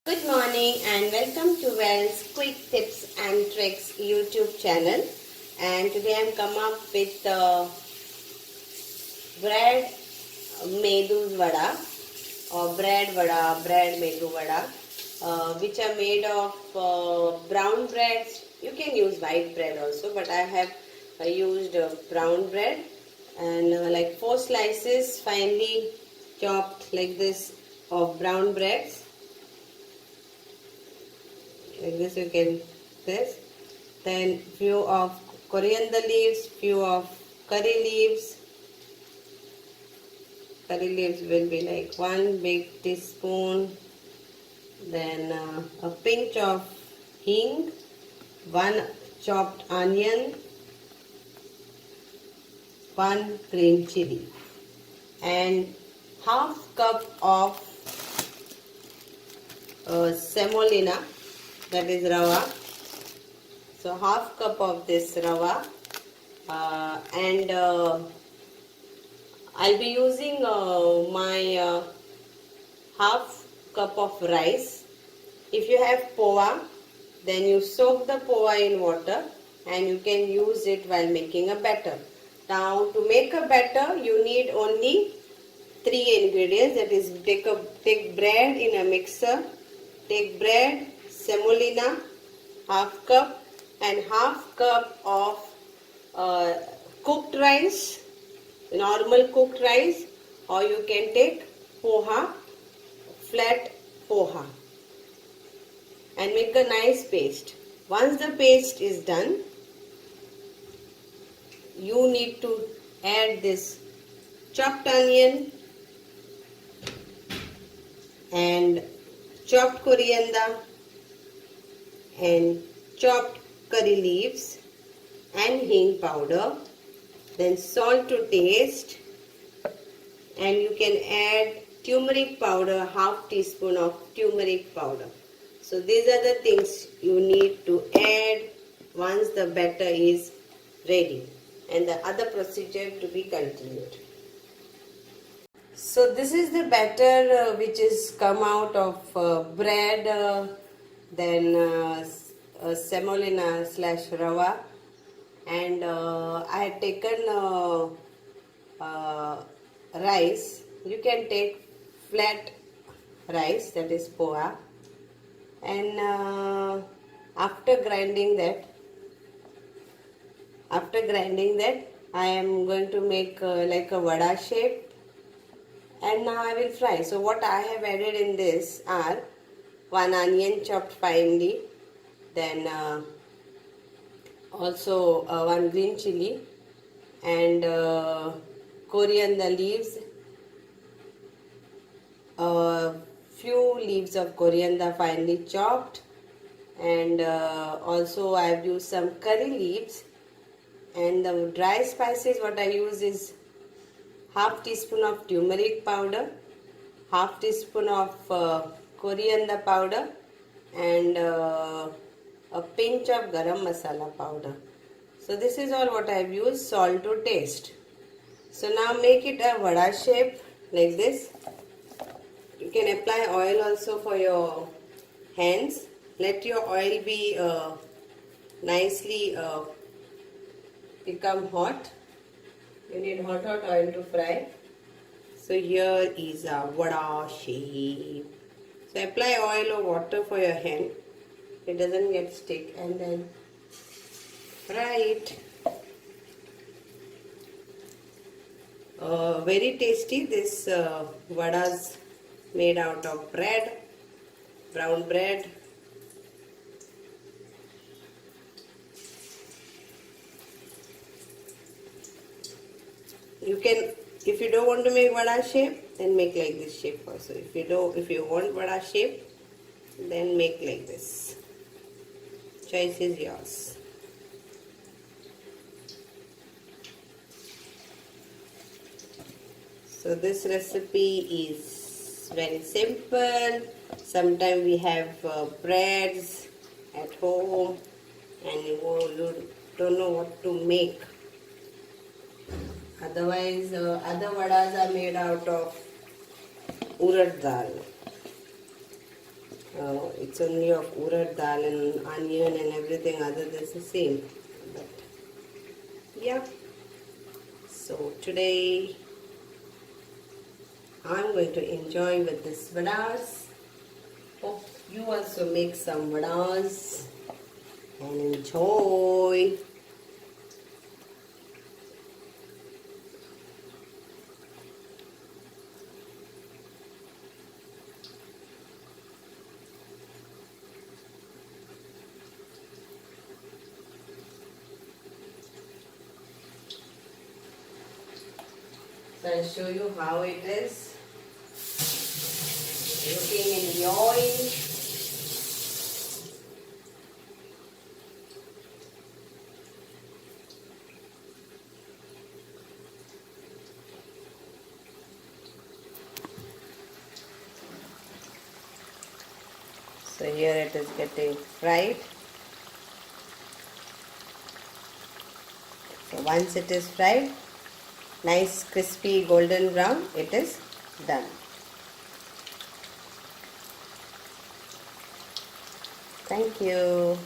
Good morning and welcome to Well's Quick Tips and Tricks YouTube channel. And today I'm come up with bread Medhu Vada or bread Medhu Vada, which are made of brown breads. You can use white bread also, but I have used brown bread and like 4 slices finely chopped like this of brown breads. Like this you can this. Then few of coriander leaves, few of curry leaves. Curry leaves will be like 1 big teaspoon. Then a pinch of hing, 1 chopped onion, 1 green chili, and half cup of semolina, that is rava. So half cup of this rava, and I'll be using my half cup of rice. If you have poha, then you soak the poha in water and you can use it while making a batter. Now to make a batter you need only 3 ingredients, that is take bread in a mixer, take bread, semolina half cup, and half cup of cooked rice, normal cooked rice, or you can take poha, flat poha, and make a nice paste. Once the paste is done, you need to add this chopped onion and chopped coriander and chopped curry leaves and hing powder, then salt to taste, and you can add turmeric powder, half teaspoon of turmeric powder. So these are the things you need to add once the batter is ready, and the other procedure to be continued. So this is the batter which is come out of bread, then semolina slash rava, and I had taken rice. You can take flat rice, that is poha, and after grinding that I am going to make like a vada shape, and now I will fry. So what I have added in this are 1 onion chopped finely, then also 1 green chili, and coriander leaves, few leaves of coriander finely chopped, and also I have used some curry leaves, and the dry spices what I use is half teaspoon of turmeric powder, half teaspoon of coriander powder, and a pinch of garam masala powder. So this is all what I have used. Salt to taste. So now make it a vada shape like this. You can apply oil also for your hands. Let your oil be nicely become hot. You need hot oil to fry. So here is a vada shape. So apply oil or water for your hand. It doesn't get stick, and then fry it. Very tasty. This vadas made out of bread, brown bread. You can, if you don't want to make vada shape, then make like this shape also. If you want vada shape, then make like this. Choice is yours. So this recipe is very simple. Sometimes we have breads at home and you don't know what to make. Otherwise, other vadas are made out of urad dal. It's only of urad dal and onion and everything other than the same. But yeah, so today I'm going to enjoy with this vadas. Hope you also make some vadas and enjoy. So I'll show you how it is looking in the oil. So here it is getting fried. So once it is fried, nice crispy golden brown, it is done. Thank you.